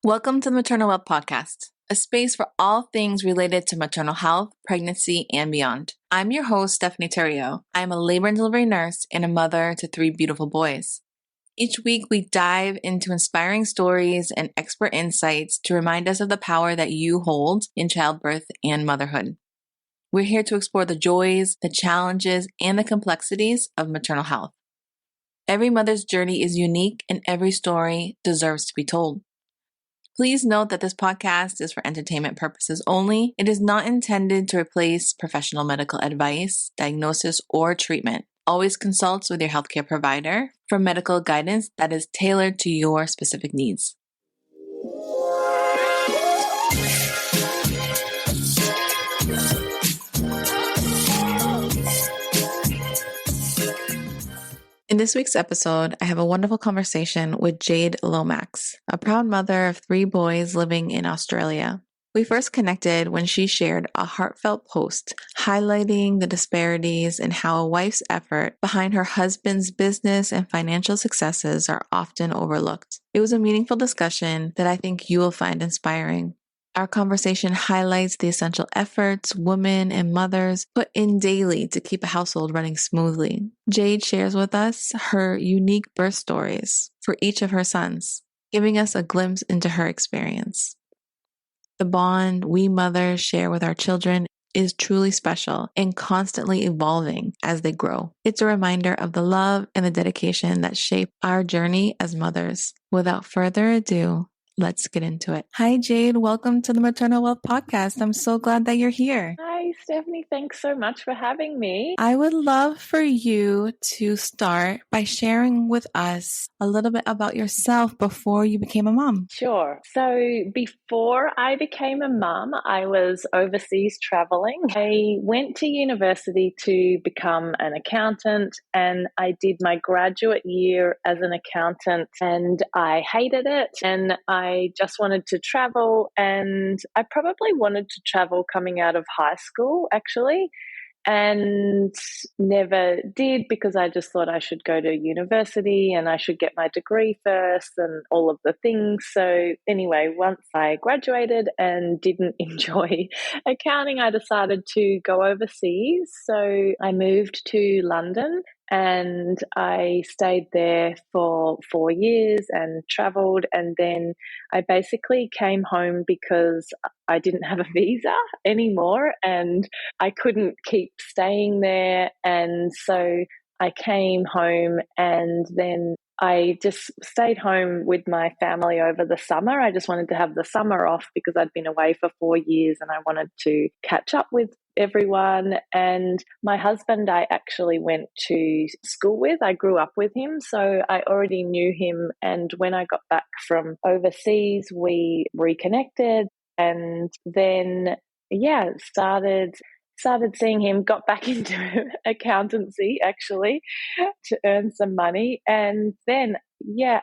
Welcome to the Maternal Wealth Podcast, a space for all things related to maternal health, pregnancy, and beyond. I'm your host, Stephanie Terrio. I am a labor and delivery nurse and a mother to 3 beautiful boys. Each week, we dive into inspiring stories and expert insights to remind us of the power that you hold in childbirth and motherhood. We're here to explore the joys, the challenges, and the complexities of maternal health. Every mother's journey is unique and every story deserves to be told. Please note that this podcast is for entertainment purposes only. It is not intended to replace professional medical advice, diagnosis, or treatment. Always consult with your healthcare provider for medical guidance that is tailored to your specific needs. In this week's episode, I have a wonderful conversation with Jade Lomax, a proud mother of 3 boys living in Australia. We first connected when she shared a heartfelt post highlighting the disparities in how a wife's effort behind her husband's business and financial successes are often overlooked. It was a meaningful discussion that I think you will find inspiring. Our conversation highlights the essential efforts women and mothers put in daily to keep a household running smoothly. Jade shares with us her unique birth stories for each of her sons, giving us a glimpse into her experience. The bond we mothers share with our children is truly special and constantly evolving as they grow. It's a reminder of the love and the dedication that shape our journey as mothers. Without further ado, let's get into it. Hi, Jade. Welcome to the Maternal Wealth Podcast. I'm so glad that you're here. Hi, Stephanie. Thanks so much for having me. I would love for you to start by sharing with us a little bit about yourself before you became a mom. Sure. So before I became a mum, I was overseas traveling. I went to university to become an accountant, and I did my graduate year as an accountant, and I hated it, and I just wanted to travel, and I probably wanted to travel coming out of high school, actually, and never did because I just thought I should go to university and I should get my degree first and all of the things. So anyway, once I graduated and didn't enjoy accounting, I decided to go overseas. So I moved to London and I stayed there for 4 years and traveled. And then I basically came home because I didn't have a visa anymore and I couldn't keep staying there. And so I came home and then I just stayed home with my family over the summer. I just wanted to have the summer off because I'd been away for 4 years and I wanted to catch up with everyone. And my husband, I actually went to school with. I grew up with him, so I already knew him. And when I got back from overseas, we reconnected and then, started seeing him, got back into accountancy actually to earn some money. And then,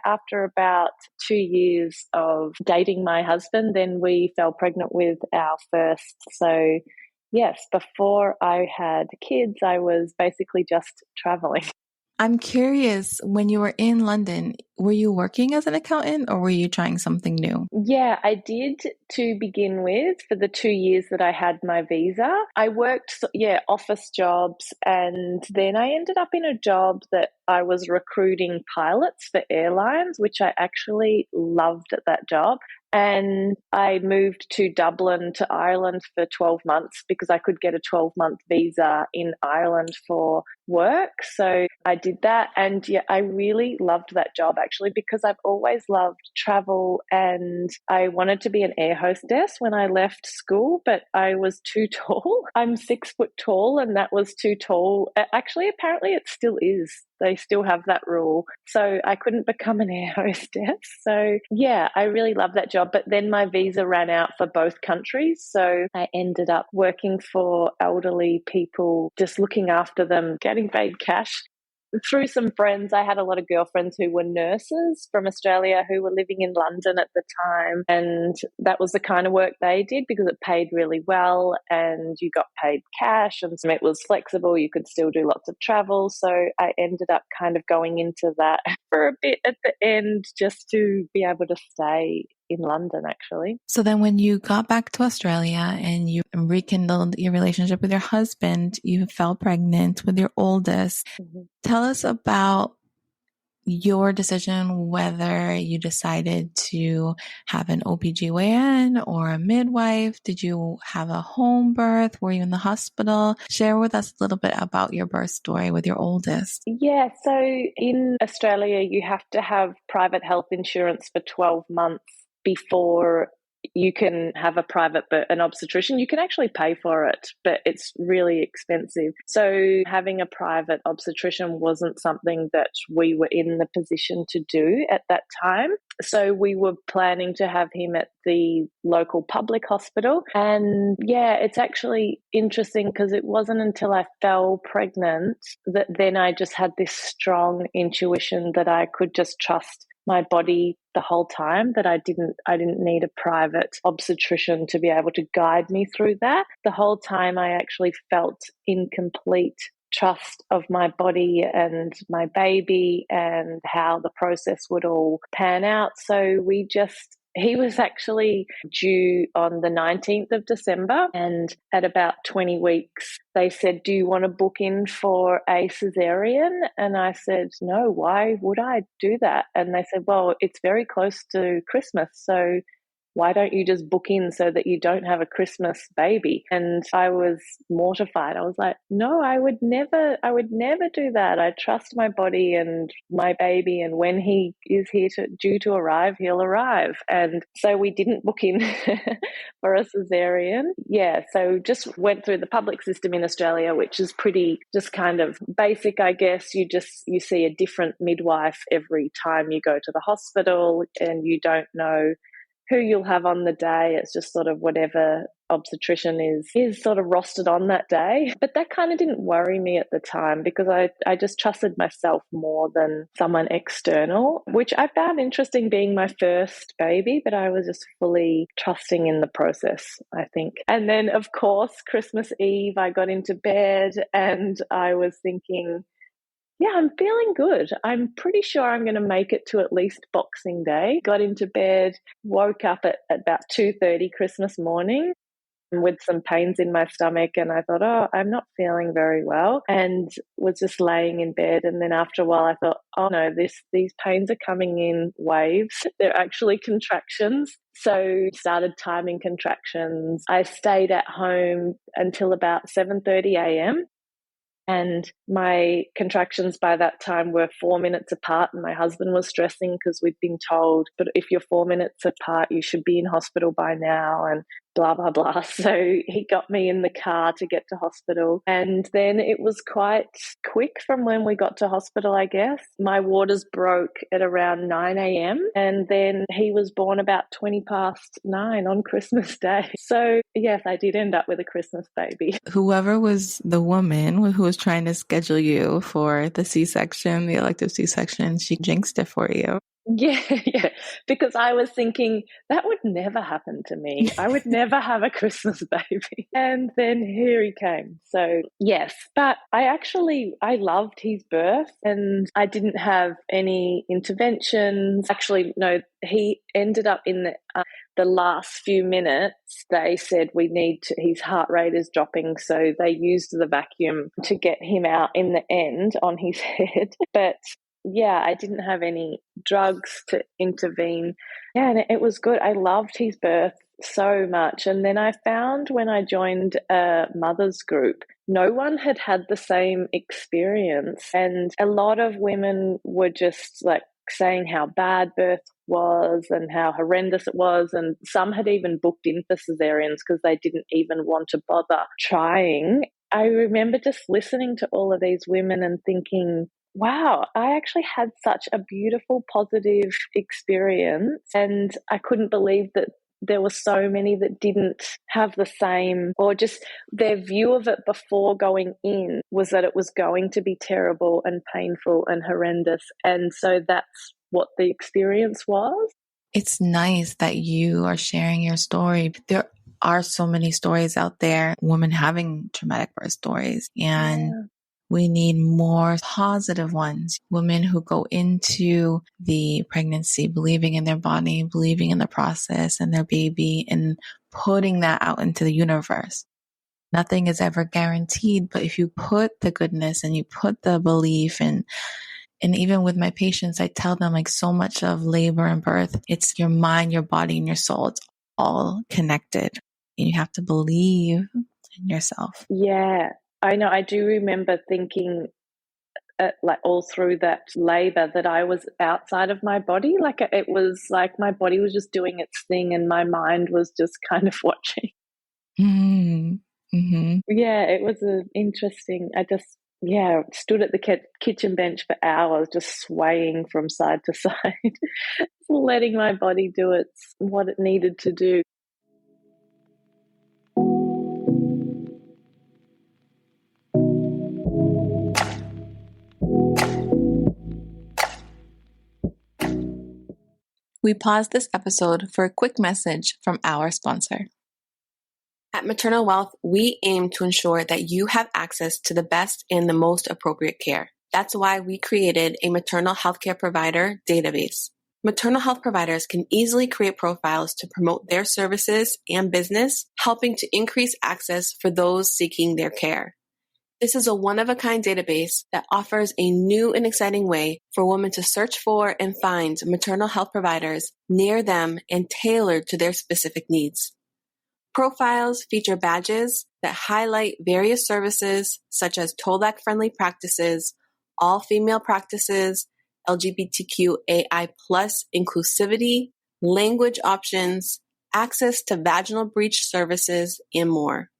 after about 2 years of dating my husband, then we fell pregnant with our first. So yes, before I had kids, I was basically just traveling. I'm curious, when you were in London, were you working as an accountant or were you trying something new? Yeah, I did to begin with for the 2 years that I had my visa. I worked, office jobs, and then I ended up in a job that I was recruiting pilots for airlines, which I actually loved at that job. And I moved to Dublin to Ireland for 12 months because I could get a 12-month visa in Ireland for work. So I did that. And I really loved that job actually because I've always loved travel and I wanted to be an air hostess when I left school, but I was too tall. I'm 6 foot tall and that was too tall. Actually, apparently it still is. They still have that rule. So I couldn't become an air hostess. So I really loved that job. But then my visa ran out for both countries. So I ended up working for elderly people, just looking after them, getting paid cash. Through some friends, I had a lot of girlfriends who were nurses from Australia who were living in London at the time. And that was the kind of work they did because it paid really well and you got paid cash and it was flexible. You could still do lots of travel. So I ended up kind of going into that for a bit at the end just to be able to stay in London, actually. So then when you got back to Australia and you rekindled your relationship with your husband, you fell pregnant with your oldest. Mm-hmm. Tell us about your decision, whether you decided to have an OBGYN or a midwife. Did you have a home birth? Were you in the hospital? Share with us a little bit about your birth story with your oldest. Yeah, so in Australia, you have to have private health insurance for 12 months before you can have a private an obstetrician. You can actually pay for it, but it's really expensive. So having a private obstetrician wasn't something that we were in the position to do at that time. So we were planning to have him at the local public hospital. And yeah, it's actually interesting because it wasn't until I fell pregnant that then I just had this strong intuition that I could just trust my body the whole time, that I didn't need a private obstetrician to be able to guide me through that. The whole time I actually felt in complete trust of my body and my baby and how the process would all pan out. So he was actually due on the 19th of December, and at about 20 weeks, they said, "Do you want to book in for a cesarean?" And I said, "No, why would I do that?" And they said, "Well, it's very close to Christmas, so why don't you just book in so that you don't have a Christmas baby?" And I was mortified. I was like, no, I would never do that. I trust my body and my baby, and when he is due to arrive, he'll arrive. And so we didn't book in for a cesarean. Yeah, so just went through the public system in Australia, which is pretty just kind of basic, I guess. You see a different midwife every time you go to the hospital, and you don't know who you'll have on the day. It's just sort of whatever obstetrician is sort of rostered on that day. But that kind of didn't worry me at the time because I just trusted myself more than someone external, which I found interesting being my first baby, but I was just fully trusting in the process, I think. And then, of course, Christmas Eve, I got into bed and I was thinking, yeah, I'm feeling good. I'm pretty sure I'm going to make it to at least Boxing Day. Got into bed, woke up at about 2:30 Christmas morning with some pains in my stomach, and I thought, oh, I'm not feeling very well, and was just laying in bed. And then after a while I thought, oh no, these pains are coming in waves. They're actually contractions. So started timing contractions. I stayed at home until about 7:30 a.m. And my contractions by that time were 4 minutes apart, and my husband was stressing because we'd been told, but if you're 4 minutes apart, you should be in hospital by now, and blah, blah, blah. So he got me in the car to get to hospital. And then it was quite quick from when we got to hospital, I guess. My waters broke at around 9 a.m. And then he was born about 20 past 9 on Christmas Day. So yes, I did end up with a Christmas baby. Whoever was the woman who was trying to schedule you for the C-section, the elective C-section, she jinxed it for you. Yeah, because I was thinking that would never happen to me. I would never have a Christmas baby. And then here he came. So yes, but I loved his birth, and I didn't have any interventions. Actually, no, he ended up in the last few minutes. They said his heart rate is dropping. So they used the vacuum to get him out in the end on his head. But yeah, I didn't have any drugs to intervene. Yeah, and it was good. I loved his birth so much. And then I found when I joined a mother's group, no one had had the same experience. And a lot of women were just like saying how bad birth was and how horrendous it was. And some had even booked in for cesareans because they didn't even want to bother trying. I remember just listening to all of these women and thinking, wow, I actually had such a beautiful, positive experience. And I couldn't believe that there were so many that didn't have the same, or just their view of it before going in was that it was going to be terrible and painful and horrendous. And so that's what the experience was. It's nice that you are sharing your story. There are so many stories out there, women having traumatic birth stories. And We need more positive ones, women who go into the pregnancy believing in their body, believing in the process and their baby, and putting that out into the universe. Nothing is ever guaranteed, but if you put the goodness and you put the belief and even with my patients, I tell them like so much of labor and birth, it's your mind, your body, and your soul. It's all connected. And you have to believe in yourself. Yeah, I know. I do remember thinking like all through that labor that I was outside of my body. Like it was like my body was just doing its thing and my mind was just kind of watching. Mm-hmm. Yeah, it was interesting. I just, yeah, stood at the kitchen bench for hours, just swaying from side to side, letting my body do what it needed to do. We paused this episode for a quick message from our sponsor. At Maternal Wealth, we aim to ensure that you have access to the best and the most appropriate care. That's why we created a maternal healthcare provider database. Maternal health providers can easily create profiles to promote their services and business, helping to increase access for those seeking their care. This is a one-of-a-kind database that offers a new and exciting way for women to search for and find maternal health providers near them and tailored to their specific needs. Profiles feature badges that highlight various services such as TOLAC-friendly practices, all-female practices, LGBTQAI+ inclusivity, language options, access to vaginal breach services, and more.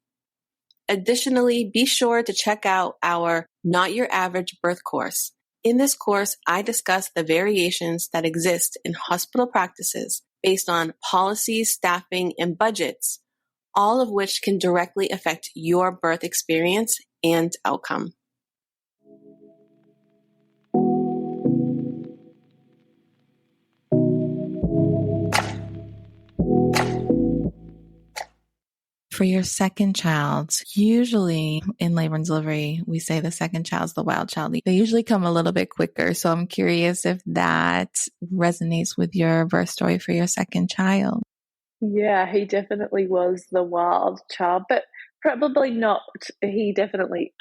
Additionally, be sure to check out our Not Your Average Birth course. In this course, I discuss the variations that exist in hospital practices based on policies, staffing, and budgets, all of which can directly affect your birth experience and outcome. For your second child, usually in labor and delivery, we say the second child's the wild child. They usually come a little bit quicker. So I'm curious if that resonates with your birth story for your second child. Yeah, he definitely was the wild child, but probably not. I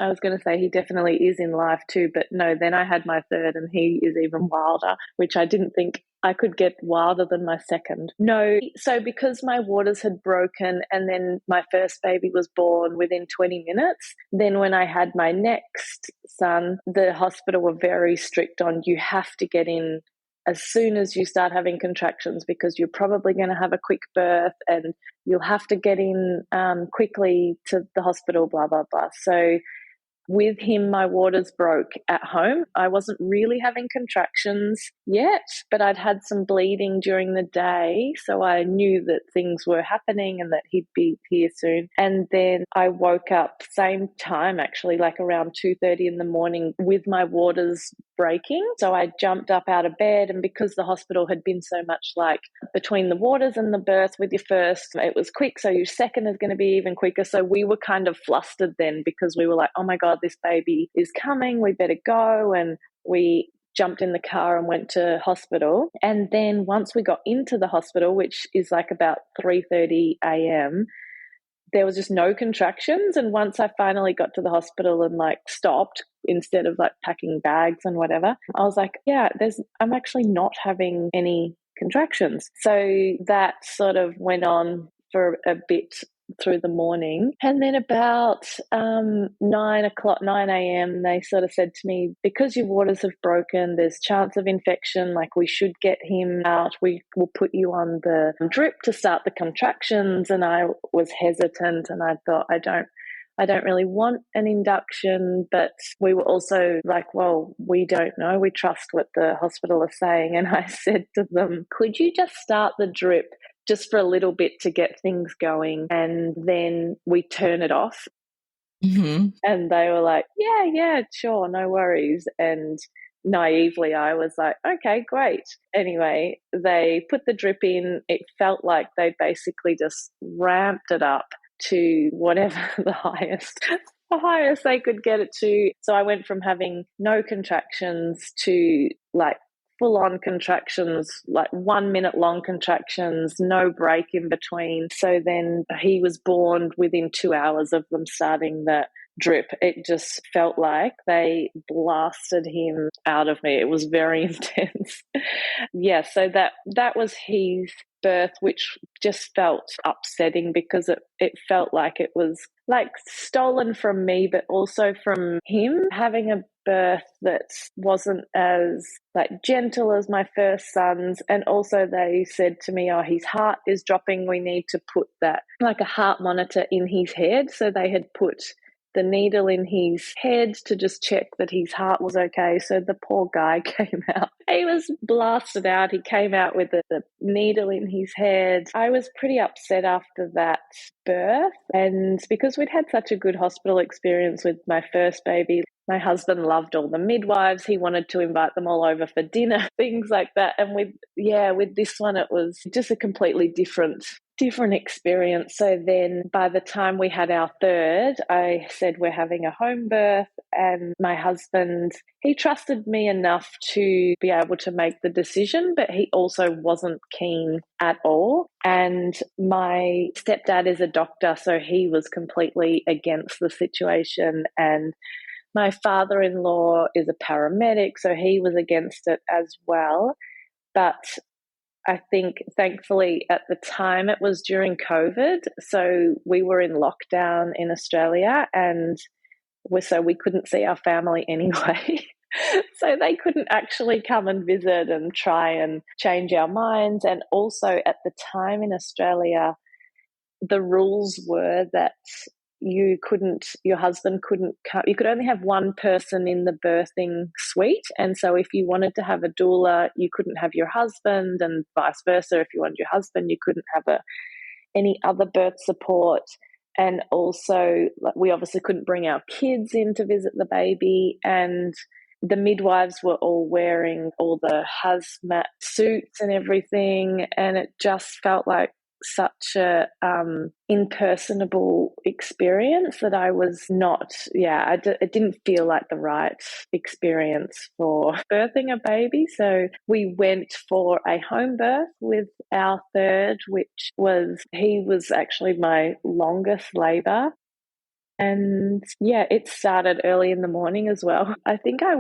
was going to say he definitely is in life too, but no, then I had my third and he is even wilder, which I didn't think I could get wilder than my second. No, so because my waters had broken and then my first baby was born within 20 minutes, then when I had my next son, the hospital were very strict on you have to get in as soon as you start having contractions because you're probably going to have a quick birth and you'll have to get in quickly to the hospital, blah, blah, blah. So with him, my waters broke at home. I wasn't really having contractions yet, but I'd had some bleeding during the day. So I knew that things were happening and that he'd be here soon. And then I woke up same time, actually, like around 2:30 in the morning with my waters breaking. So I jumped up out of bed, and because the hospital had been so much like between the waters and the birth with your first, it was quick. So your second is going to be even quicker. So we were kind of flustered then because we were like, oh my God, this baby is coming. We better go. And we jumped in the car and went to hospital. And then once we got into the hospital, which is like about 3:30 a.m., there was just no contractions. And once I finally got to the hospital and like stopped instead of like packing bags and whatever, I was like, yeah, I'm actually not having any contractions. So that sort of went on for a bit through the morning. And then about 9 a.m., they sort of said to me, because your waters have broken, there's chance of infection, like we should get him out. We will put you on the drip to start the contractions. And I was hesitant and I thought, I don't really want an induction, but we were also like, well, we don't know. We trust what the hospital are saying. And I said to them, could you just start the drip just for a little bit to get things going and then we turn it off? Mm-hmm. And they were like, yeah, sure, no worries. And naively, I was like, okay, great. Anyway, they put the drip in. It felt like they basically just ramped it up to whatever the highest the highest they could get it to. So I went from having no contractions to like full on contractions, like 1 minute long contractions, no break in between. So then he was born within 2 hours of them starting that drip. It just felt like they blasted him out of me. It was very intense. Yeah, so that was his birth, which just felt upsetting because it felt like it was like stolen from me, but also from him. Having a birth that wasn't as like gentle as my first son's, and also they said to me, oh, his heart is dropping, we need to put that like a heart monitor in his head. So they had put the needle in his head to just check that his heart was okay. So the poor guy came out. He was blasted out. He came out with the needle in his head. I was pretty upset after that birth. And because we'd had such a good hospital experience with my first baby, my husband loved all the midwives. He wanted to invite them all over for dinner, things like that. And with this one, it was just a completely different experience. So then by the time we had our third, I said we're having a home birth, and my husband, he trusted me enough to be able to make the decision, but he also wasn't keen at all. And my stepdad is a doctor, so he was completely against the situation, and my father-in-law is a paramedic, so he was against it as well. But I think, thankfully, at the time it was during COVID, so we were in lockdown in Australia, and so we couldn't see our family anyway. So they couldn't actually come and visit and try and change our minds. And also at the time in Australia, the rules were that your husband couldn't come, you could only have one person in the birthing suite. And so if you wanted to have a doula, you couldn't have your husband, and vice versa. If you wanted your husband, you couldn't have any other birth support. And also, we obviously couldn't bring our kids in to visit the baby. And the midwives were all wearing all the hazmat suits and everything. And it just felt like such a impersonable experience that I was not, it didn't feel like the right experience for birthing a baby. So we went for a home birth with our third, he was actually my longest labour. And it started early in the morning as well. I think I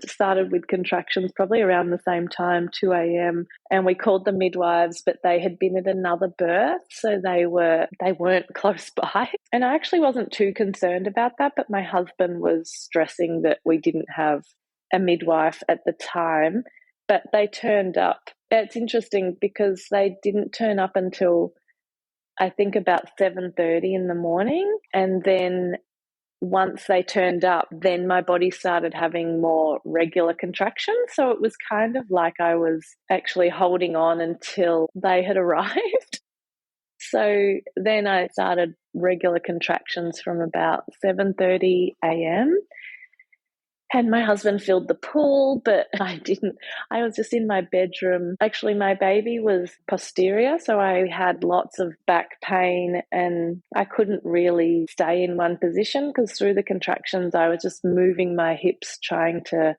started with contractions probably around the same time, 2 a.m. And we called the midwives, but they had been at another birth, so they weren't close by. And I actually wasn't too concerned about that, but my husband was stressing that we didn't have a midwife at the time, but they turned up. It's interesting because they didn't turn up until I think about 7:30 in the morning. And then once they turned up, then my body started having more regular contractions. So it was kind of like I was actually holding on until they had arrived. So then I started regular contractions from about 7:30 a.m. And my husband filled the pool, but I didn't. I was just in my bedroom. Actually, my baby was posterior, so I had lots of back pain, and I couldn't really stay in one position because through the contractions, I was just moving my hips, trying to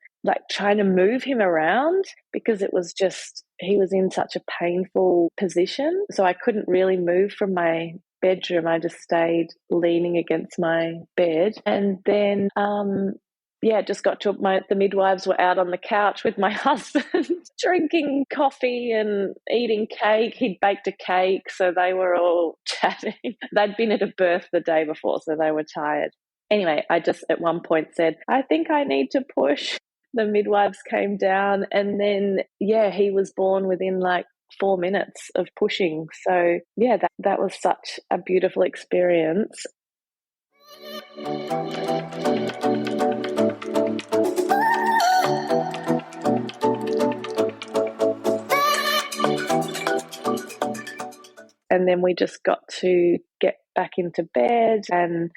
move him around, because it was just, he was in such a painful position. So I couldn't really move from my bedroom. I just stayed leaning against my bed. And then it just got to the midwives were out on the couch with my husband drinking coffee and eating cake. He'd baked a cake, so they were all chatting. They'd been at a birth the day before, so they were tired. Anyway, I just at one point said, I think I need to push. The midwives came down, and then, he was born within like 4 minutes of pushing. So, that was such a beautiful experience. And then we just got to get back into bed, and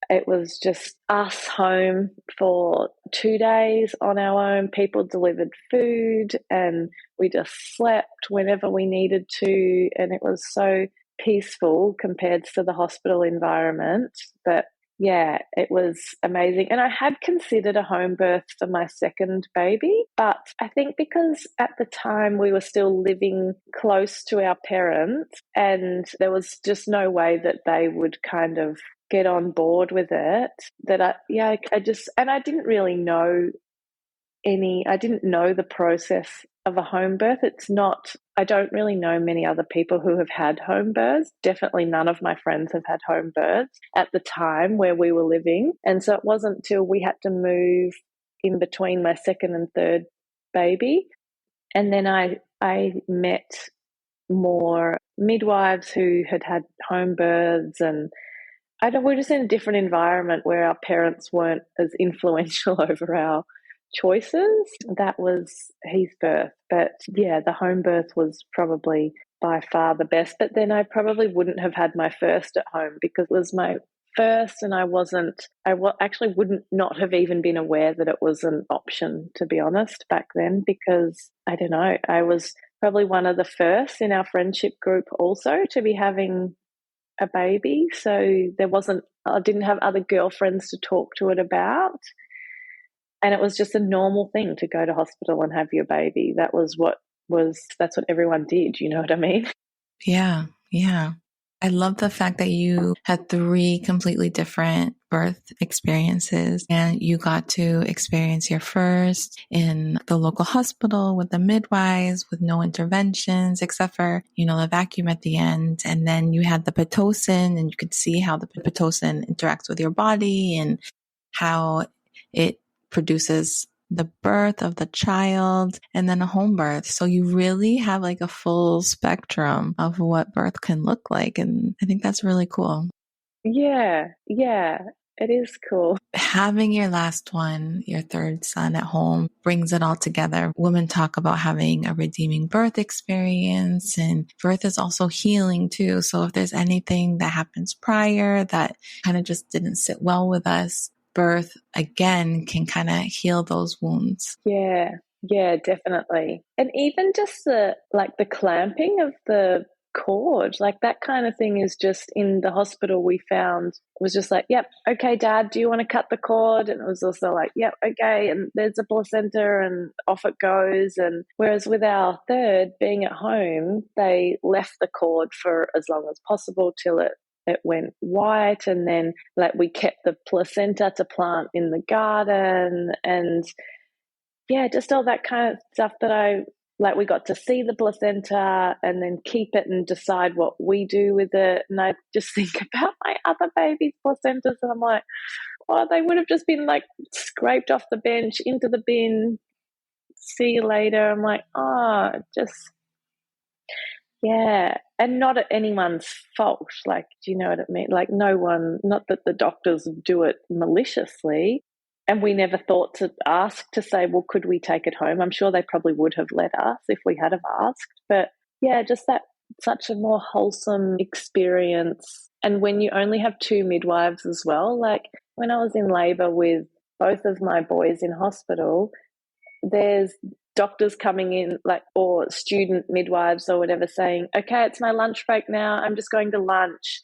it was just us home for 2 days on our own. People delivered food, and we just slept whenever we needed to. And it was so peaceful compared to the hospital environment. But yeah, it was amazing. And I had considered a home birth for my second baby, but I think because at the time we were still living close to our parents and there was just no way that they would kind of get on board with it, that I just, and I didn't really know I didn't know the process of a home birth. I don't really know many other people who have had home births. Definitely none of my friends have had home births at the time where we were living. And so it wasn't until we had to move in between my second and third baby. And then I met more midwives who had had home births, and we're just in a different environment where our parents weren't as influential over our choices. That was his birth. But yeah, the home birth was probably by far the best. But then I probably wouldn't have had my first at home because it was my first, and actually wouldn't not have even been aware that it was an option, to be honest, back then, because I don't know, I was probably one of the first in our friendship group also to be having a baby. So I didn't have other girlfriends to talk to it about. And it was just a normal thing to go to hospital and have your baby. That's what everyone did. You know what I mean? Yeah. Yeah. I love the fact that you had 3 completely different birth experiences and you got to experience your first in the local hospital with the midwives with no interventions except for, the vacuum at the end. And then you had the Pitocin and you could see how the Pitocin interacts with your body and how it produces the birth of the child and then a home birth. So you really have like a full spectrum of what birth can look like. And I think that's really cool. Yeah, it is cool. Having your last one, your third son at home, brings it all together. Women talk about having a redeeming birth experience, and birth is also healing too. So if there's anything that happens prior that kind of just didn't sit well with us, birth again can kind of heal those wounds. Yeah, definitely. And even just the clamping of the cord, like that kind of thing is just in the hospital we found was just like, yep, okay, Dad, do you want to cut the cord? And it was also like, yep, okay, and there's a placenta and off it goes. And whereas with our third being at home, they left the cord for as long as possible till it went white, and then we kept the placenta to plant in the garden, and yeah, just all that kind of stuff that we got to see the placenta and then keep it and decide what we do with it. And I just think about my other baby's placentas and I'm like, oh, they would have just been scraped off the bench into the bin. See you later. I'm like, oh, just, yeah. And not at anyone's fault. Do you know what I mean? No one, not that the doctors do it maliciously. And we never thought to ask to say, well, could we take it home? I'm sure they probably would have let us if we had have asked. But yeah, just that such a more wholesome experience. And when you only have 2 midwives as well, when I was in labour with both of my boys in hospital, there's doctors coming in or student midwives or whatever saying, okay, it's my lunch break now. I'm just going to lunch.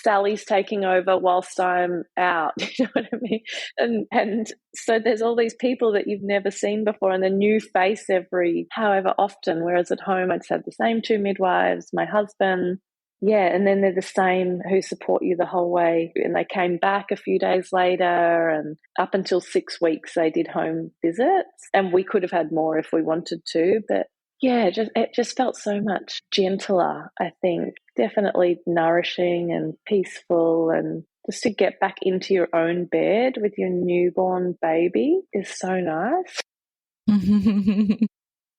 Sally's taking over whilst I'm out. You know what I mean? And so there's all these people that you've never seen before and a new face every however often, whereas at home I just had the same 2 midwives, my husband. Yeah, and then they're the same who support you the whole way. And they came back a few days later, and up until 6 weeks they did home visits. And we could have had more if we wanted to, but yeah, it just felt so much gentler, I think. Definitely nourishing and peaceful, and just to get back into your own bed with your newborn baby is so nice.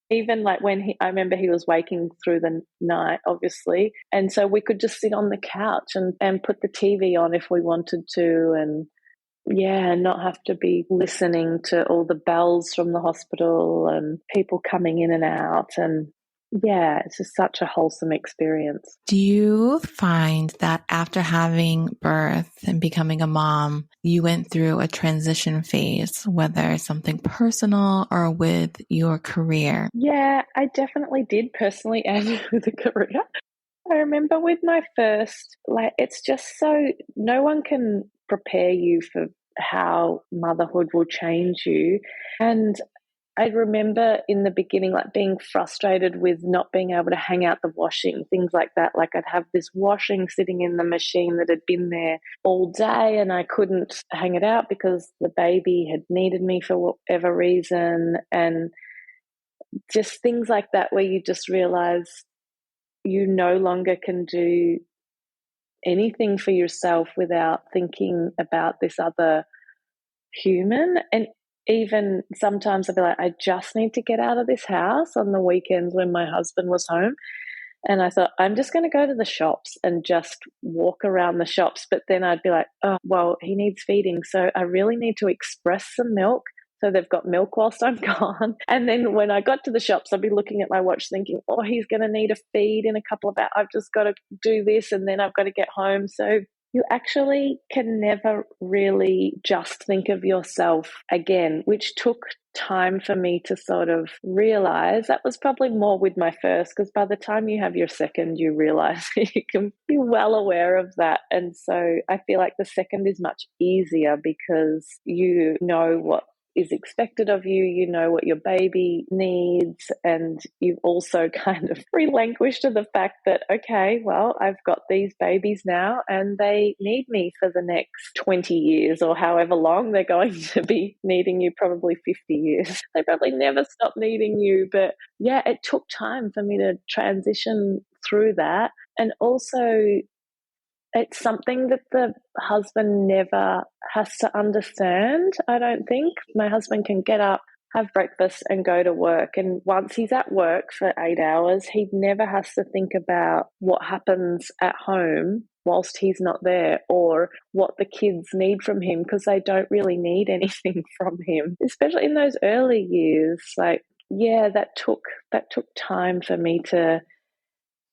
Even I remember he was waking through the night, obviously. And so we could just sit on the couch and put the TV on if we wanted to, and yeah, not have to be listening to all the bells from the hospital and people coming in and out. And yeah, it's just such a wholesome experience. Do you find that after having birth and becoming a mom, you went through a transition phase, whether something personal or with your career? Yeah, I definitely did personally and with a career. I remember with my first, it's just so no one can prepare you for how motherhood will change you. And I remember in the beginning, like being frustrated with not being able to hang out the washing, things like that. Like I'd have this washing sitting in the machine that had been there all day and I couldn't hang it out because the baby had needed me for whatever reason. And just things like that where you just realize you no longer can do anything for yourself without thinking about this other human. And even sometimes I'd be like, I just need to get out of this house on the weekends when my husband was home. And I thought, I'm just going to go to the shops and just walk around the shops. But then I'd be like, oh, well, he needs feeding. So I really need to express some milk. So they've got milk whilst I'm gone. And then when I got to the shops, I'd be looking at my watch thinking, oh, he's going to need a feed in a couple of hours. I've just got to do this and then I've got to get home. So you actually can never really just think of yourself again, which took time for me to sort of realize. That was probably more with my first, because by the time you have your second, you realize you can be well aware of that. And so I feel like the second is much easier because you know what is expected of you, you know what your baby needs, and you've also kind of relinquished to the fact that, okay, well, I've got these babies now and they need me for the next 20 years or however long they're going to be needing you, probably 50 years. They probably never stop needing you. But yeah, it took time for me to transition through that. And also, it's something that the husband never has to understand, I don't think. My husband can get up, have breakfast and go to work. And once he's at work for 8 hours, he never has to think about what happens at home whilst he's not there or what the kids need from him, because they don't really need anything from him, especially in those early years. Like, yeah, that took time for me to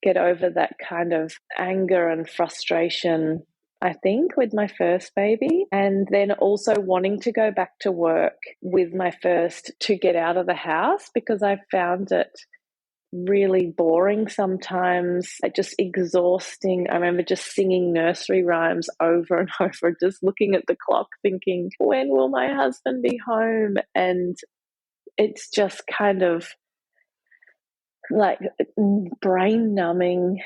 get over that kind of anger and frustration, I think, with my first baby. And then also wanting to go back to work with my first to get out of the house, because I found it really boring sometimes, just exhausting. I remember just singing nursery rhymes over and over, just looking at the clock thinking, when will my husband be home? And it's just kind of like brain numbing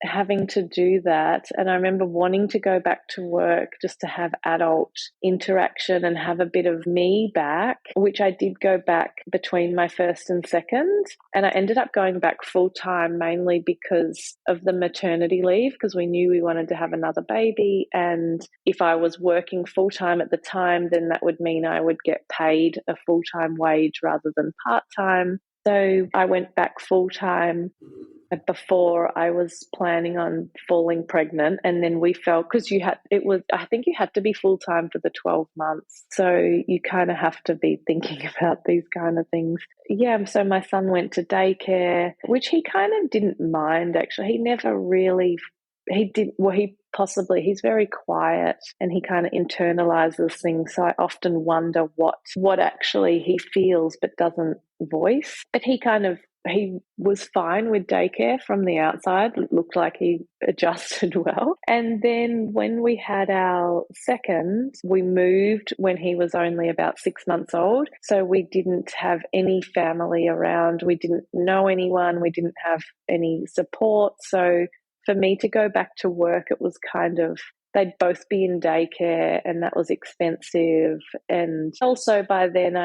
having to do that. And I remember wanting to go back to work just to have adult interaction and have a bit of me back, which I did go back between my first and second. And I ended up going back full time mainly because of the maternity leave, because we knew we wanted to have another baby. And if I was working full time at the time, then that would mean I would get paid a full time wage rather than part time. So I went back full time before I was planning on falling pregnant. And then we felt, because I think you had to be full time for the 12 months. So you kind of have to be thinking about these kind of things. Yeah. So my son went to daycare, which he kind of didn't mind, actually. He never really, he's very quiet and he kind of internalizes things. So I often wonder what actually he feels but doesn't voice. But he was fine with daycare from the outside. It looked like he adjusted well. And then when we had our second, we moved when he was only about 6 months old. So we didn't have any family around. We didn't know anyone. We didn't have any support. So for me to go back to work, it was kind of, they'd both be in daycare and that was expensive. And also by then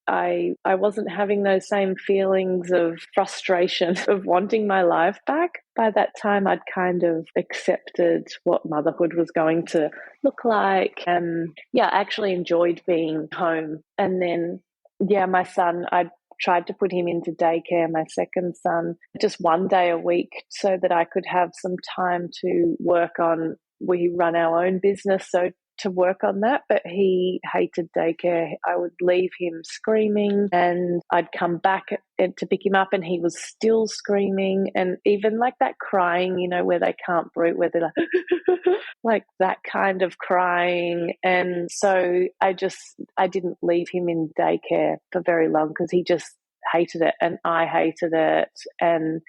I wasn't having those same feelings of frustration of wanting my life back. By that time, I'd kind of accepted what motherhood was going to look like. And yeah, I actually enjoyed being home. And then, yeah, my son, I tried to put him into daycare, my second son, just 1 day a week so that I could have some time to work on, we run our own business, so to work on that, but he hated daycare. I would leave him screaming and I'd come back to pick him up and he was still screaming, and even like that crying, where they can't breathe, where they're like, like that kind of crying. And so I didn't leave him in daycare for very long because he just hated it and I hated it. And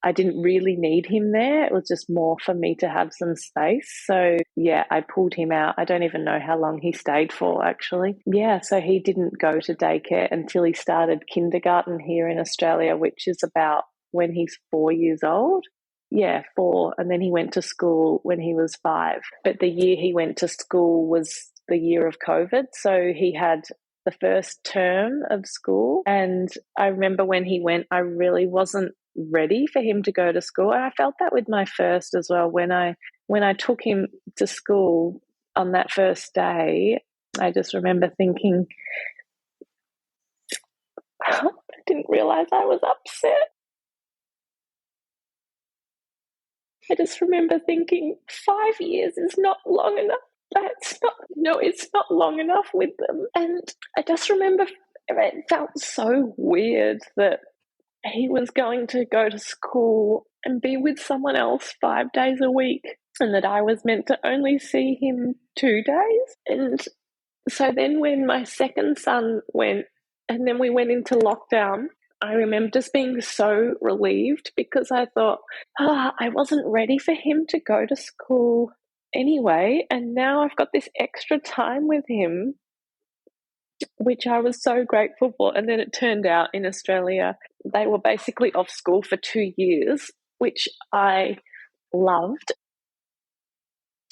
I didn't really need him there. It was just more for me to have some space. So, yeah, I pulled him out. I don't even know how long he stayed for, actually. Yeah, so he didn't go to daycare until he started kindergarten here in Australia, which is about when he's 4 years old. Yeah, 4. And then he went to school when he was 5. But the year he went to school was the year of COVID. So he had the first term of school. And I remember when he went, I really wasn't ready for him to go to school. And I felt that with my first as well. When I took him to school on that first day, I just remember thinking, I didn't realize I was upset. I just remember thinking 5 years is not long enough. It's not long enough with them. And I just remember it felt so weird that he was going to go to school and be with someone else 5 days a week, and that I was meant to only see him 2 days. And so then when my second son went, and then we went into lockdown, I remember just being so relieved because I thought, I wasn't ready for him to go to school anyway, and now I've got this extra time with him, which I was so grateful for. And then it turned out in Australia, they were basically off school for 2 years, which I loved.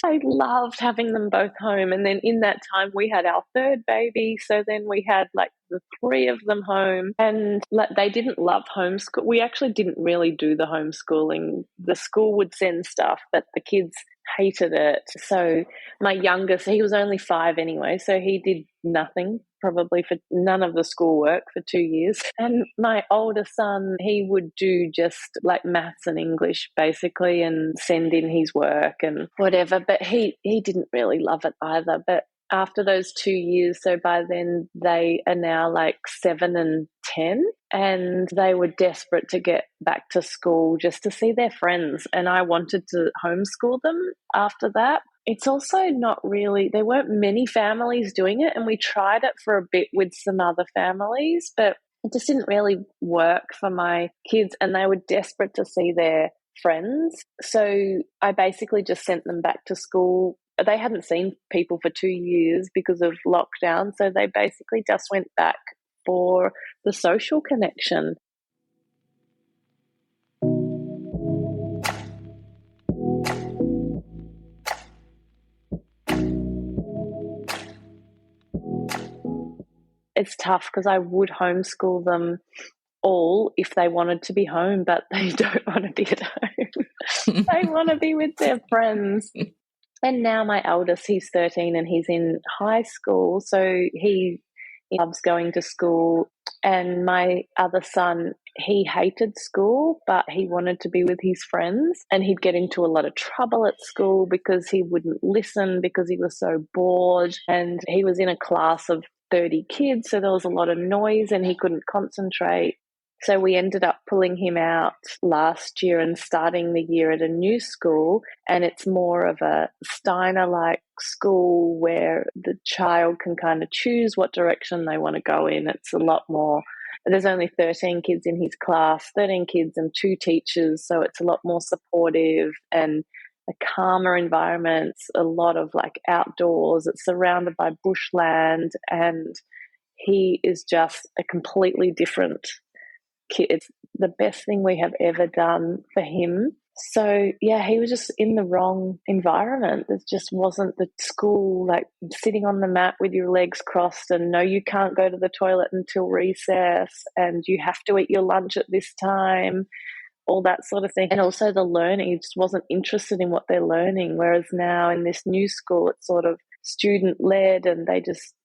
I loved having them both home. And then in that time, we had our third baby. So then we had like the 3 of them home, and like they didn't love homeschool. We actually didn't really do the homeschooling. The school would send stuff, but the kids hated it. So my youngest, he was only 5 anyway, so he did nothing, probably for none of the schoolwork for 2 years. And my older son, he would do just like maths and English basically and send in his work and whatever, but he didn't really love it either. But after those 2 years, so by then they are now like 7 and 10, and they were desperate to get back to school just to see their friends. And I wanted to homeschool them after that. It's also not really, there weren't many families doing it, and we tried it for a bit with some other families, but it just didn't really work for my kids, and they were desperate to see their friends. So I basically just sent them back to school. They hadn't seen people for 2 years because of lockdown, so they basically just went back for the social connection. It's tough because I would homeschool them all if they wanted to be home, but they don't want to be at home. They want to be with their friends. And now my eldest, he's 13 and he's in high school, so he loves going to school. And my other son, he hated school, but he wanted to be with his friends, and he'd get into a lot of trouble at school because he wouldn't listen because he was so bored. And he was in a class of 30 kids, so there was a lot of noise and he couldn't concentrate. So we ended up pulling him out last year and starting the year at a new school, and it's more of a Steiner-like school where the child can kind of choose what direction they want to go in. It's a lot more, there's only 13 kids in his class, 13 kids and 2 teachers, so it's a lot more supportive and a calmer environment, a lot of like outdoors. It's surrounded by bushland, and he is just a completely different kid. It's the best thing we have ever done for him. So yeah, he was just in the wrong environment. It just wasn't the school, like sitting on the mat with your legs crossed and no, you can't go to the toilet until recess and you have to eat your lunch at this time, all that sort of thing. And also the learning, he just wasn't interested in what they're learning. Whereas now in this new school, it's sort of student led, and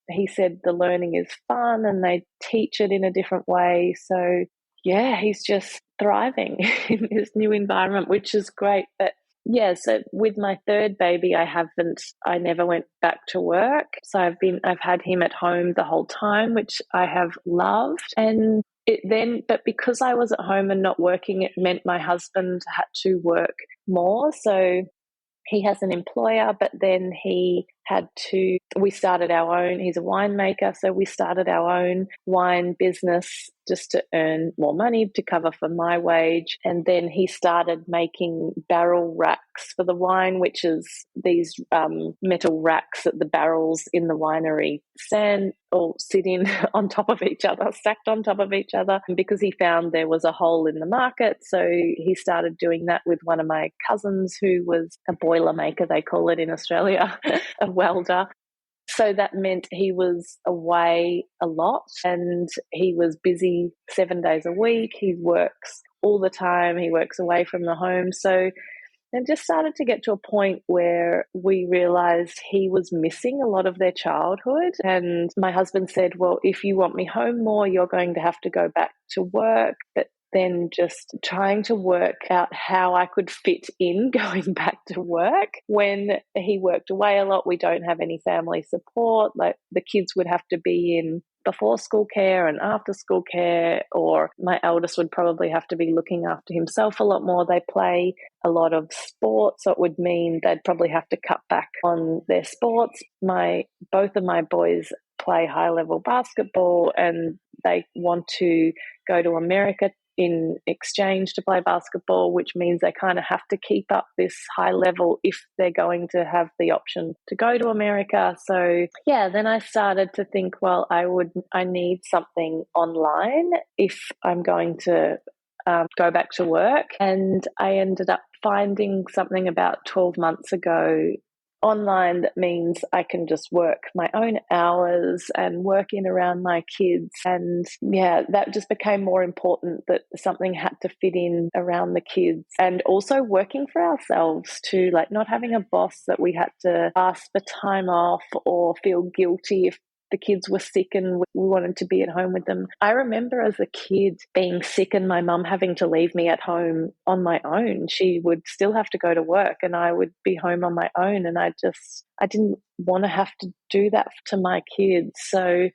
he said the learning is fun and they teach it in a different way. So yeah, he's just thriving in this new environment, which is great. But yeah, so with my third baby, I never went back to work. So I've had him at home the whole time, which I have loved. And but because I was at home and not working, it meant my husband had to work more. So he has an employer, but then he we started our own, he's a winemaker, so we started our own wine business just to earn more money to cover for my wage. And then he started making barrel racks for the wine, which is these metal racks that the barrels in the winery stand or sit in on top of each other, stacked on top of each other, because he found there was a hole in the market. So he started doing that with one of my cousins, who was a boiler maker, they call it in Australia, a welder. So that meant he was away a lot and he was busy 7 days a week. He works all the time. He works away from the home. So it just started to get to a point where we realized he was missing a lot of their childhood. And my husband said, well, if you want me home more, you're going to have to go back to work. But then just trying to work out how I could fit in going back to work. When he worked away a lot, we don't have any family support. Like the kids would have to be in before school care and after school care, or my eldest would probably have to be looking after himself a lot more. They play a lot of sports, so it would mean they'd probably have to cut back on their sports. Both of my boys play high-level basketball and they want to go to America in exchange to play basketball, which means they kind of have to keep up this high level if they're going to have the option to go to America. So yeah, then I started to think, well, I need something online if I'm going to go back to work. And I ended up finding something about 12 months ago online that means I can just work my own hours and work in around my kids. And yeah, that just became more important, that something had to fit in around the kids, and also working for ourselves too, like not having a boss that we had to ask for time off or feel guilty if the kids were sick and we wanted to be at home with them. I remember as a kid being sick and my mum having to leave me at home on my own. She would still have to go to work and I would be home on my own, and I didn't want to have to do that to my kids. So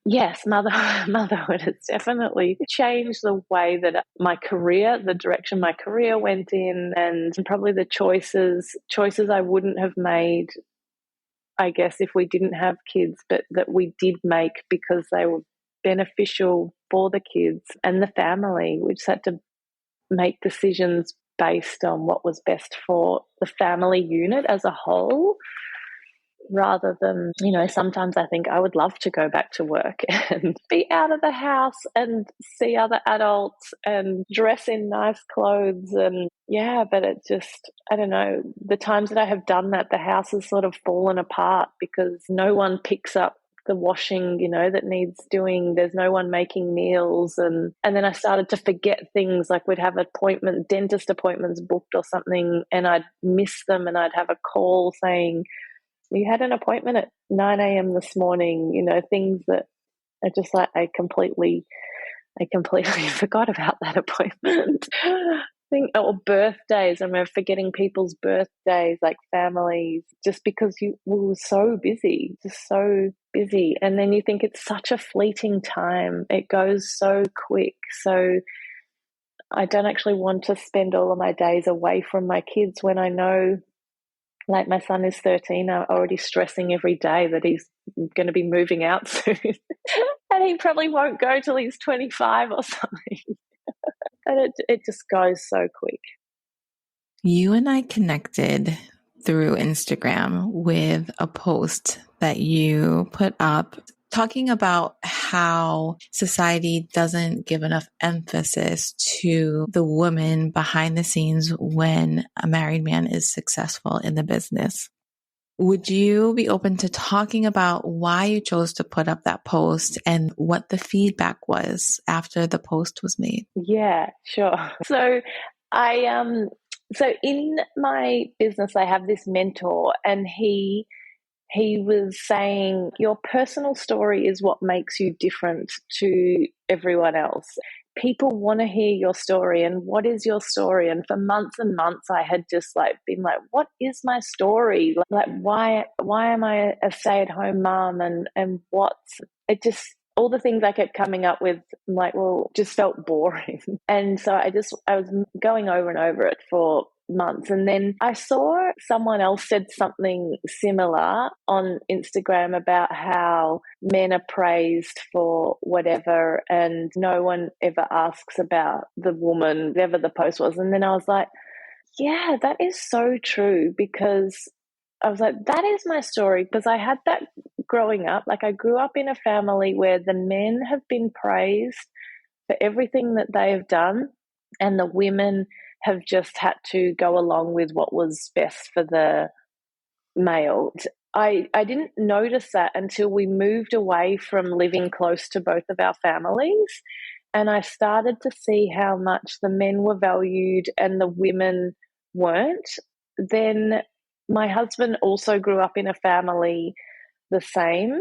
yes, motherhood has definitely changed the way that the direction my career went in, and probably the choices I wouldn't have made, I guess, if we didn't have kids, but that we did make because they were beneficial for the kids and the family. We just had to make decisions based on what was best for the family unit as a whole, rather than, sometimes I think I would love to go back to work and be out of the house and see other adults and dress in nice clothes. And yeah, but it just, I don't know, the times that I have done that, the house has sort of fallen apart because no one picks up the washing, that needs doing. There's no one making meals. And then I started to forget things, like we'd have dentist appointments booked or something, and I'd miss them, and I'd have a call saying, you had an appointment at 9 a.m. this morning, things that are just like, I completely forgot about that appointment. Or birthdays. I remember forgetting people's birthdays, like families, just because we were so busy, just so busy. And then you think it's such a fleeting time. It goes so quick. So I don't actually want to spend all of my days away from my kids when I know, like my son is 13, I'm already stressing every day that he's going to be moving out soon. And he probably won't go till he's 25 or something. And it just goes so quick. You and I connected through Instagram with a post that you put up talking about how society doesn't give enough emphasis to the woman behind the scenes when a married man is successful in the business. Would you be open to talking about why you chose to put up that post and what the feedback was after the post was made? Yeah, sure. So so in my business, I have this mentor, and he was saying, your personal story is what makes you different to everyone else. People want to hear your story, and what is your story? And for months and months, I had just been like, what is my story? Like why am I a stay-at-home mom? And all the things I kept coming up with, just felt boring. And so I was going over and over it for months. And then I saw someone else said something similar on Instagram about how men are praised for whatever and no one ever asks about the woman, whatever the post was. And then I was like, yeah, that is so true, because I was like, that is my story, because I had that growing up. Like, I grew up in a family where the men have been praised for everything that they have done, and the women have just had to go along with what was best for the male. I didn't notice that until we moved away from living close to both of our families. And I started to see how much the men were valued and the women weren't. Then my husband also grew up in a family the same.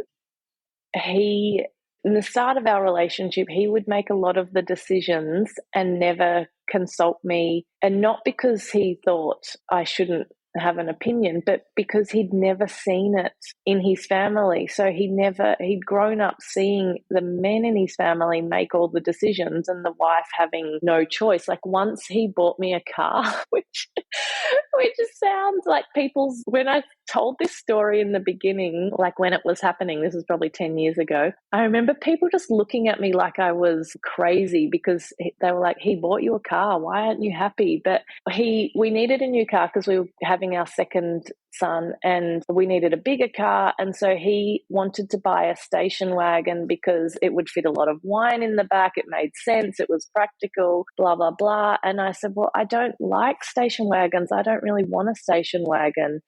He, in the start of our relationship, he would make a lot of the decisions and never consult me. And not because he thought I shouldn't have an opinion, but because he'd never seen it in his family. So he'd grown up seeing the men in his family make all the decisions and the wife having no choice. Like, once he bought me a car, which sounds like when I told this story in the beginning, like when it was happening, this was probably 10 years ago, I remember people just looking at me like I was crazy, because they were like, he bought you a car, why aren't you happy? But we needed a new car because we were having our second son and we needed a bigger car. And so he wanted to buy a station wagon because it would fit a lot of wine in the back. It made sense. It was practical, blah, blah, blah. And I said, well, I don't like station wagons. I don't really want a station wagon.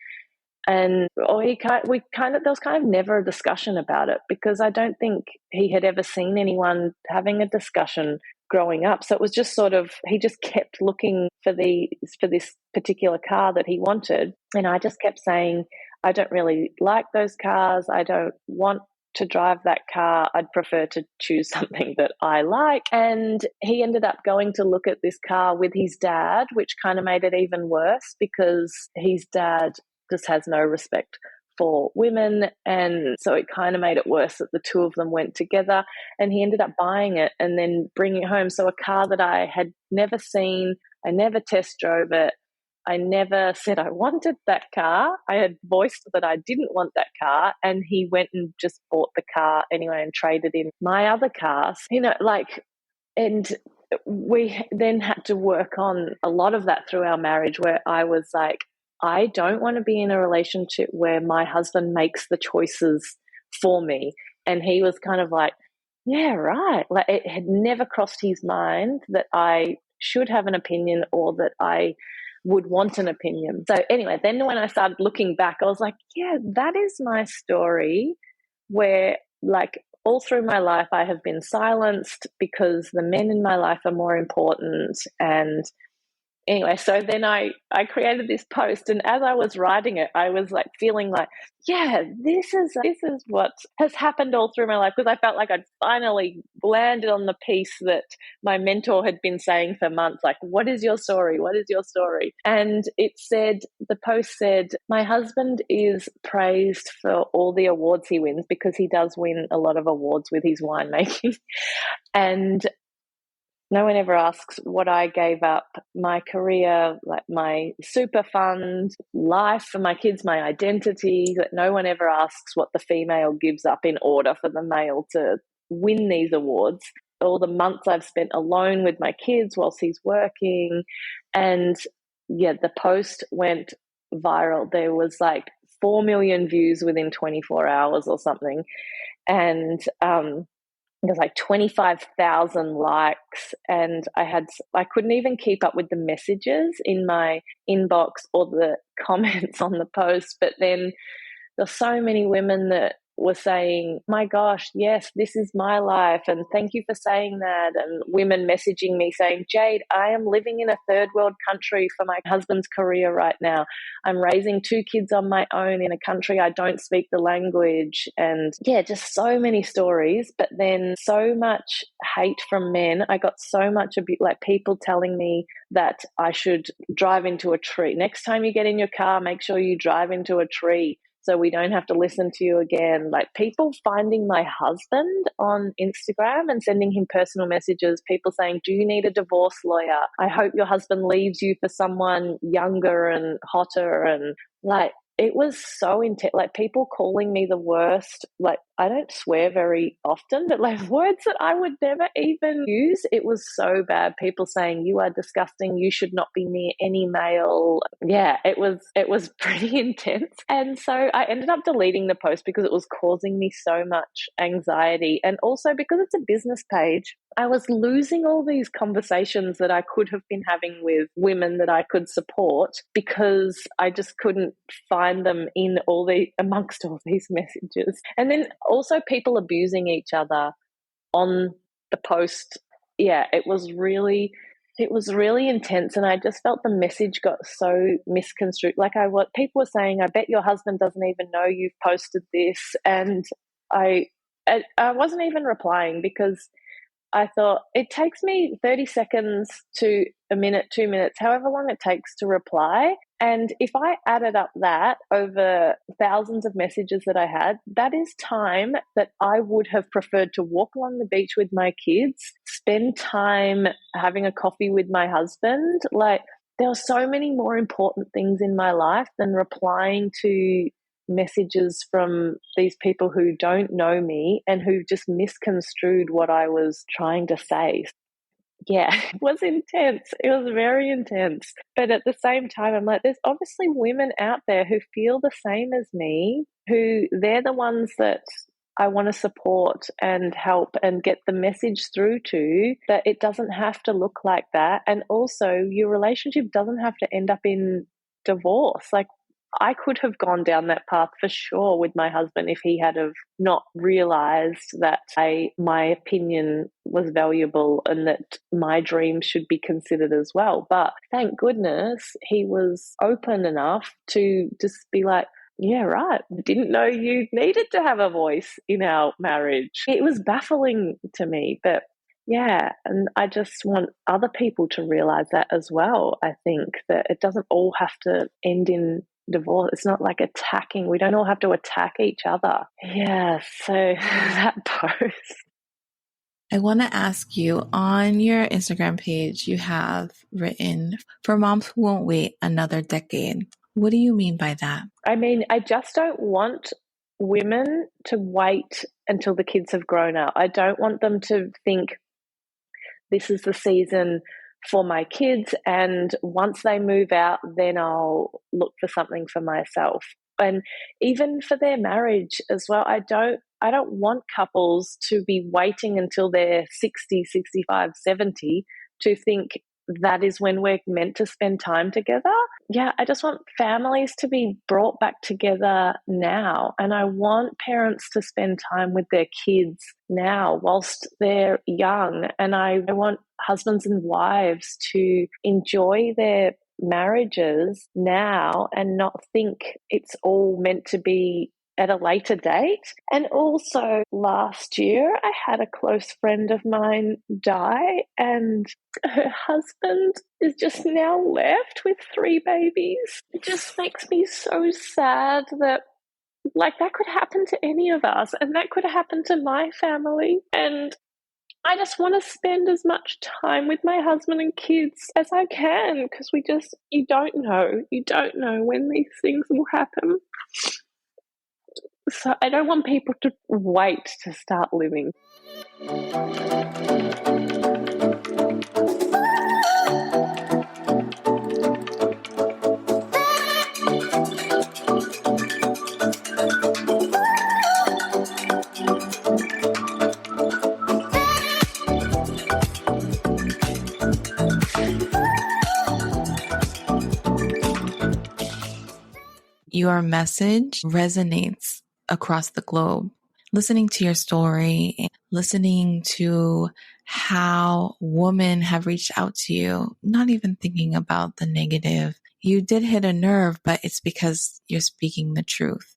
And there was kind of never a discussion about it, because I don't think he had ever seen anyone having a discussion growing up. So it was just sort of, he just kept looking for this particular car that he wanted. And I just kept saying, I don't really like those cars. I don't want to drive that car. I'd prefer to choose something that I like. And he ended up going to look at this car with his dad, which kind of made it even worse, because his dad just has no respect for women. And so it kind of made it worse that the two of them went together, and he ended up buying it and then bringing it home. So a car that I had never seen, I never test drove it. I never said I wanted that car. I had voiced that I didn't want that car, and he went and just bought the car anyway and traded in my other cars, and we then had to work on a lot of that through our marriage, where I was like, I don't want to be in a relationship where my husband makes the choices for me. And he was kind of like, yeah, right. Like, it had never crossed his mind that I should have an opinion or that I would want an opinion. So anyway, then when I started looking back, I was like, yeah, that is my story, where, like, all through my life I have been silenced because the men in my life are more important. And anyway, so then I created this post, and as I was writing it, I was like feeling like, yeah, this is what has happened all through my life, because I felt like I'd finally landed on the piece that my mentor had been saying for months, like, what is your story? What is your story? And the post said, my husband is praised for all the awards he wins, because he does win a lot of awards with his winemaking. And no one ever asks what I gave up, my career, like my super fund, life for my kids, my identity. That no one ever asks what the female gives up in order for the male to win these awards. All the months I've spent alone with my kids whilst he's working. And yeah, the post went viral. There was like 4 million views within 24 hours or something. And there's like 25,000 likes, and I couldn't even keep up with the messages in my inbox or the comments on the post. But then there's so many women that were saying, my gosh, yes, this is my life, and thank you for saying that. And women messaging me saying, Jade, I am living in a third world country for my husband's career right now. I'm raising 2 kids on my own in a country I don't speak the language. And yeah, just so many stories. But then so much hate from men. I got so much like people telling me that I should drive into a tree. Next time you get in your car, make sure you drive into a tree. so we don't have to listen to you again. Like people finding my husband on Instagram and sending him personal messages, people saying, do you need a divorce lawyer? I hope your husband leaves you for someone younger and hotter. And like, it was so intense, like people calling me the worst. Like, I don't swear very often, but like words that I would never even use. It was so bad. People saying, you are disgusting, you should not be near any male. Yeah, it was pretty intense. And so I ended up deleting the post because it was causing me so much anxiety. And also because it's a business page, I was losing all these conversations that I could have been having with women that I could support because I just couldn't find them in amongst all these messages. And then also people abusing each other on the post. Yeah, it was really intense, and I just felt the message got so misconstrued. Like people were saying, I bet your husband doesn't even know you've posted this, and I wasn't even replying because I thought it takes me 30 seconds to a minute, 2 minutes, however long it takes to reply. And if I added up that over thousands of messages that I had, that is time that I would have preferred to walk along the beach with my kids, spend time having a coffee with my husband. Like, there are so many more important things in my life than replying to messages from these people who don't know me and who just misconstrued what I was trying to say. Yeah, it was intense. It was very intense. But at the same time, I'm like, there's obviously women out there who feel the same as me, who they're the ones that I want to support and help and get the message through to, that it doesn't have to look like that. And also, your relationship doesn't have to end up in divorce. Like, I could have gone down that path for sure with my husband if he had have not realized that my opinion was valuable and that my dreams should be considered as well. But thank goodness he was open enough to just be like, yeah, right, didn't know you needed to have a voice in our marriage. It was baffling to me, but yeah, and I just want other people to realize that as well. I think that it doesn't all have to end in divorce. It's not like attacking. We don't all have to attack each other. Yeah, so that post. I want to ask you, on your Instagram page, you have written, for moms who won't wait another decade. What do you mean by that? I mean, I just don't want women to wait until the kids have grown up. I don't want them to think this is the season for my kids, and once they move out, then I'll look for something for myself. And even for their marriage as well, I don't want couples to be waiting until they're 60, 65, 70 to think that is when we're meant to spend time together. Yeah, I just want families to be brought back together now. And I want parents to spend time with their kids now whilst they're young. And I want husbands and wives to enjoy their marriages now and not think it's all meant to be at a later date. And also last year, I had a close friend of mine die, and her husband is just now left with 3 babies. It just makes me so sad that like that could happen to any of us, and that could happen to my family. And I just want to spend as much time with my husband and kids as I can, because you don't know when these things will happen. So I don't want people to wait to start living. Your message resonates across the globe. Listening to your story, listening to how women have reached out to you, not even thinking about the negative. You did hit a nerve, but it's because you're speaking the truth.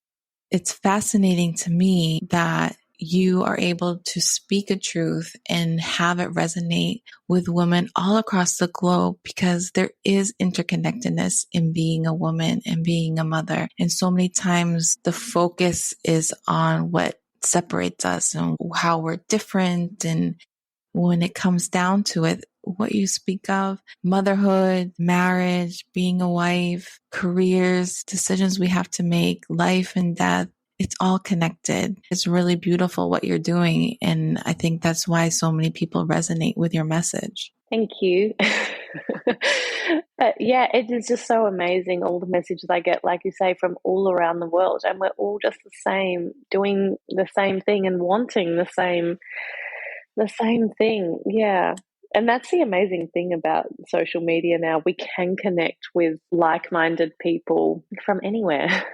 It's fascinating to me that you are able to speak a truth and have it resonate with women all across the globe, because there is interconnectedness in being a woman and being a mother. And so many times the focus is on what separates us and how we're different. And when it comes down to it, what you speak of, motherhood, marriage, being a wife, careers, decisions we have to make, life and death, it's all connected. It's really beautiful what you're doing. And I think that's why so many people resonate with your message. Thank you. Yeah, it is just so amazing, all the messages I get, like you say, from all around the world. And we're all just the same, doing the same thing and wanting the same thing. Yeah. And that's the amazing thing about social media now. We can connect with like-minded people from anywhere.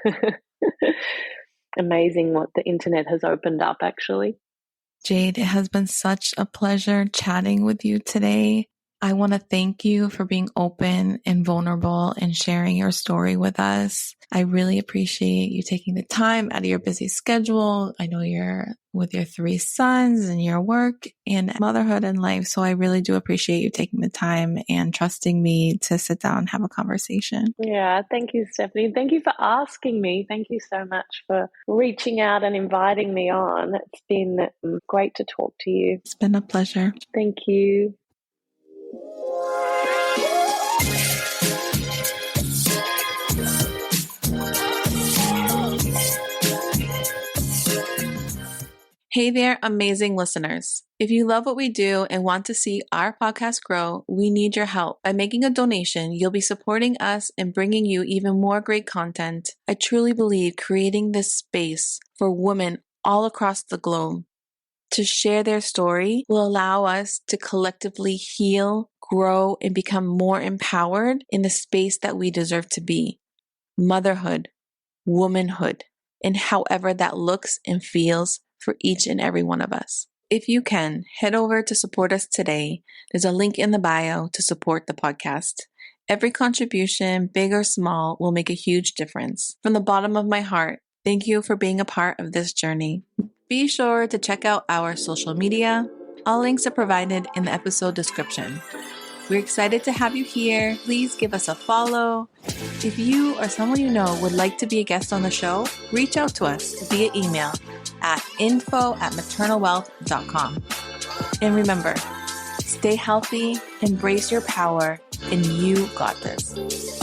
Amazing what the internet has opened up, actually. Jade, it has been such a pleasure chatting with you today. I want to thank you for being open and vulnerable and sharing your story with us. I really appreciate you taking the time out of your busy schedule. I know you're with your 3 sons and your work and motherhood and life. So I really do appreciate you taking the time and trusting me to sit down and have a conversation. Yeah, thank you, Stephanie. Thank you for asking me. Thank you so much for reaching out and inviting me on. It's been great to talk to you. It's been a pleasure. Thank you. Hey there, amazing listeners. If you love what we do and want to see our podcast grow, we need your help. By making a donation, you'll be supporting us and bringing you even more great content. I truly believe creating this space for women all across the globe to share their story will allow us to collectively heal, grow, and become more empowered in the space that we deserve to be. Motherhood, womanhood, and however that looks and feels for each and every one of us. If you can, head over to support us today. There's a link in the bio to support the podcast. Every contribution, big or small, will make a huge difference. From the bottom of my heart, thank you for being a part of this journey. Be sure to check out our social media. All links are provided in the episode description. We're excited to have you here. Please give us a follow. If you or someone you know would like to be a guest on the show, reach out to us via email at info@maternalwealth.com. And remember, stay healthy, embrace your power, and you got this.